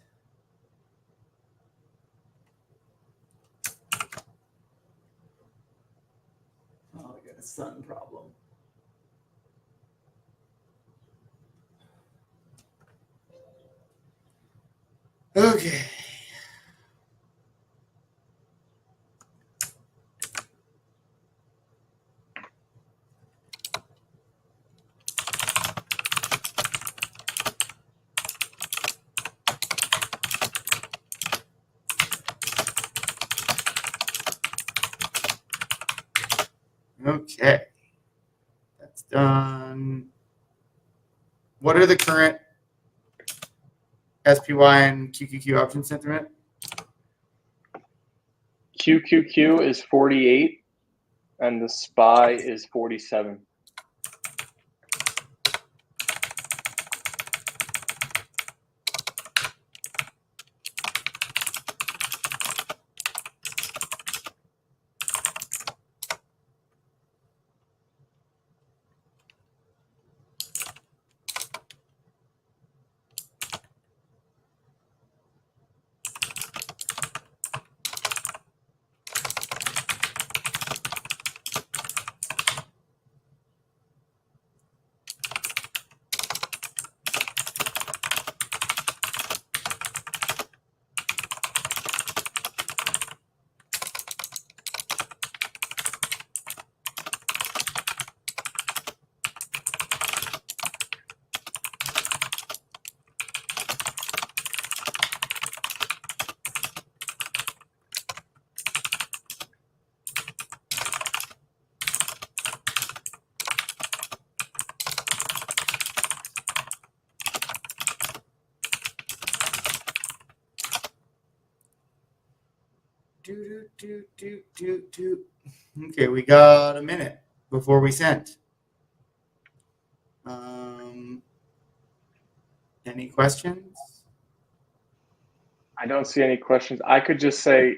Oh, I got a sun problem. Okay. Okay. That's done. What are the current SPY and QQQ option sentiment? QQQ is 48 and the SPY is 47. Okay, we got a minute before we send. Any questions? I don't see any questions. I could just say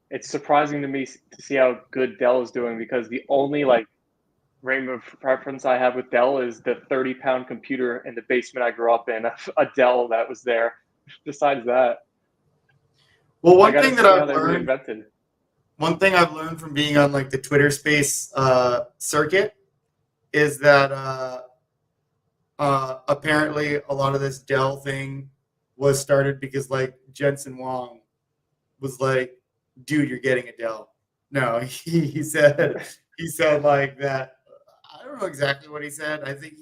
it's surprising to me to see how good Dell is doing because the only like frame of reference I have with Dell is the 30-pound computer in the basement I grew up in, a Dell that was there. Besides that, Well, I gotta see how they reinvented. One thing I've learned from being on like the Twitter Space circuit is that apparently a lot of this Dell thing was started because like Jensen Huang was like, dude, you're getting a Dell. No, he said like that. I don't know exactly what he said. I think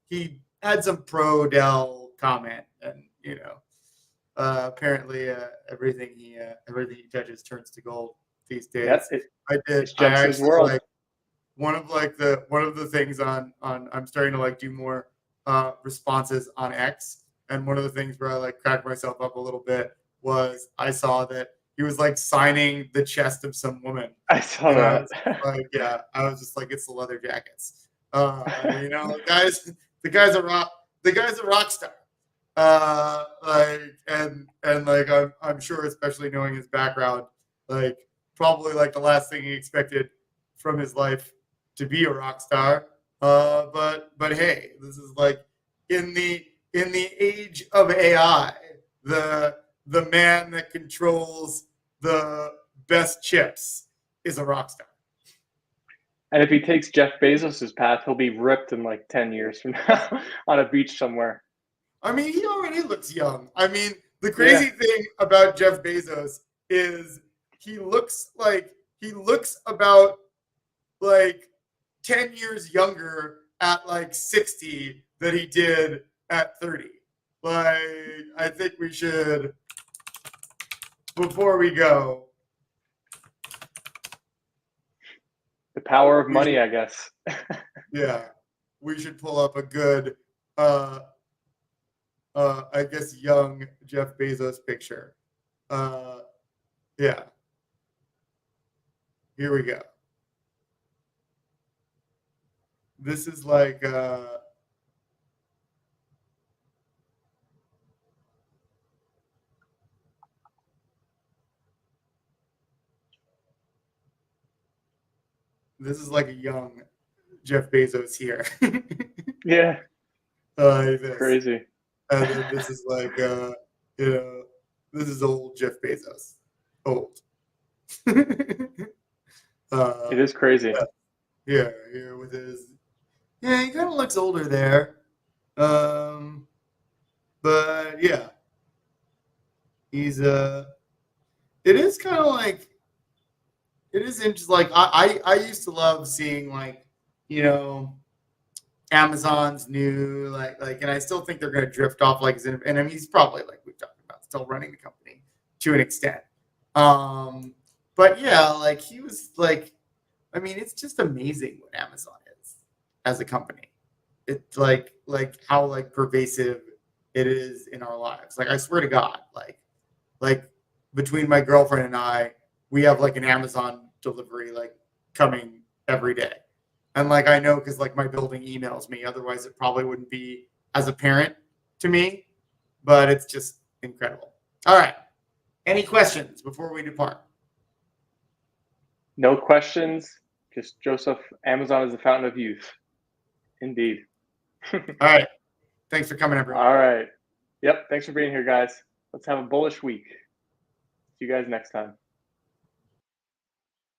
he had some pro Dell comment, and apparently everything he touches turns to gold these Yep, days. it, I did. it's I Jensen's actually world. like one of the things on I'm starting to like do more responses on X, and one of the things where I like cracked myself up a little bit was I saw that he was like signing the chest of some woman, I saw and I that. was like, yeah, I was just like, it's the leather jackets. The guy's a rock star. And like I'm sure, especially knowing his background, like probably like the last thing he expected from his life to be a rock star. But hey, this is like in the age of AI, the man that controls the best chips is a rock star. And if he takes Jeff Bezos's path, he'll be ripped in like 10 years from now on a beach somewhere. I mean, he already looks young. I mean, the Yeah, crazy thing about Jeff Bezos is he looks about like 10 years younger at like 60 than he did at 30. Like, I think we should, before we go, the power of we money, should, I guess. yeah, we should pull up a good, I guess, young Jeff Bezos picture. Uh, yeah, here we go. This is like, this is like a young Jeff Bezos here. Yeah, Like it's this. crazy. And then this is like, you know, this is old Jeff Bezos. Old. It uh, is crazy. here with his, yeah, he kind of looks older there. Um, but yeah, he's, it is kind of like, it is interesting. Like, I used to love seeing, like, you know, Amazon's new, and I still think they're going to drift off, like, and I mean, he's probably, like we've talked about, still running the company to an extent. But yeah, like, he was like, I mean, it's just amazing what Amazon is as a company. It's like how like pervasive it is in our lives. Like, I swear to God, like between my girlfriend and I, we have like an Amazon delivery like coming every day. And like I know because like my building emails me, otherwise it probably wouldn't be as apparent to me. But it's just incredible. All right. Any questions before we depart? No questions. Just Joseph, Amazon is the fountain of youth. Indeed. All right. Thanks for coming, everyone. All right. Yep. Thanks for being here, guys. Let's have a bullish week. See you guys next time.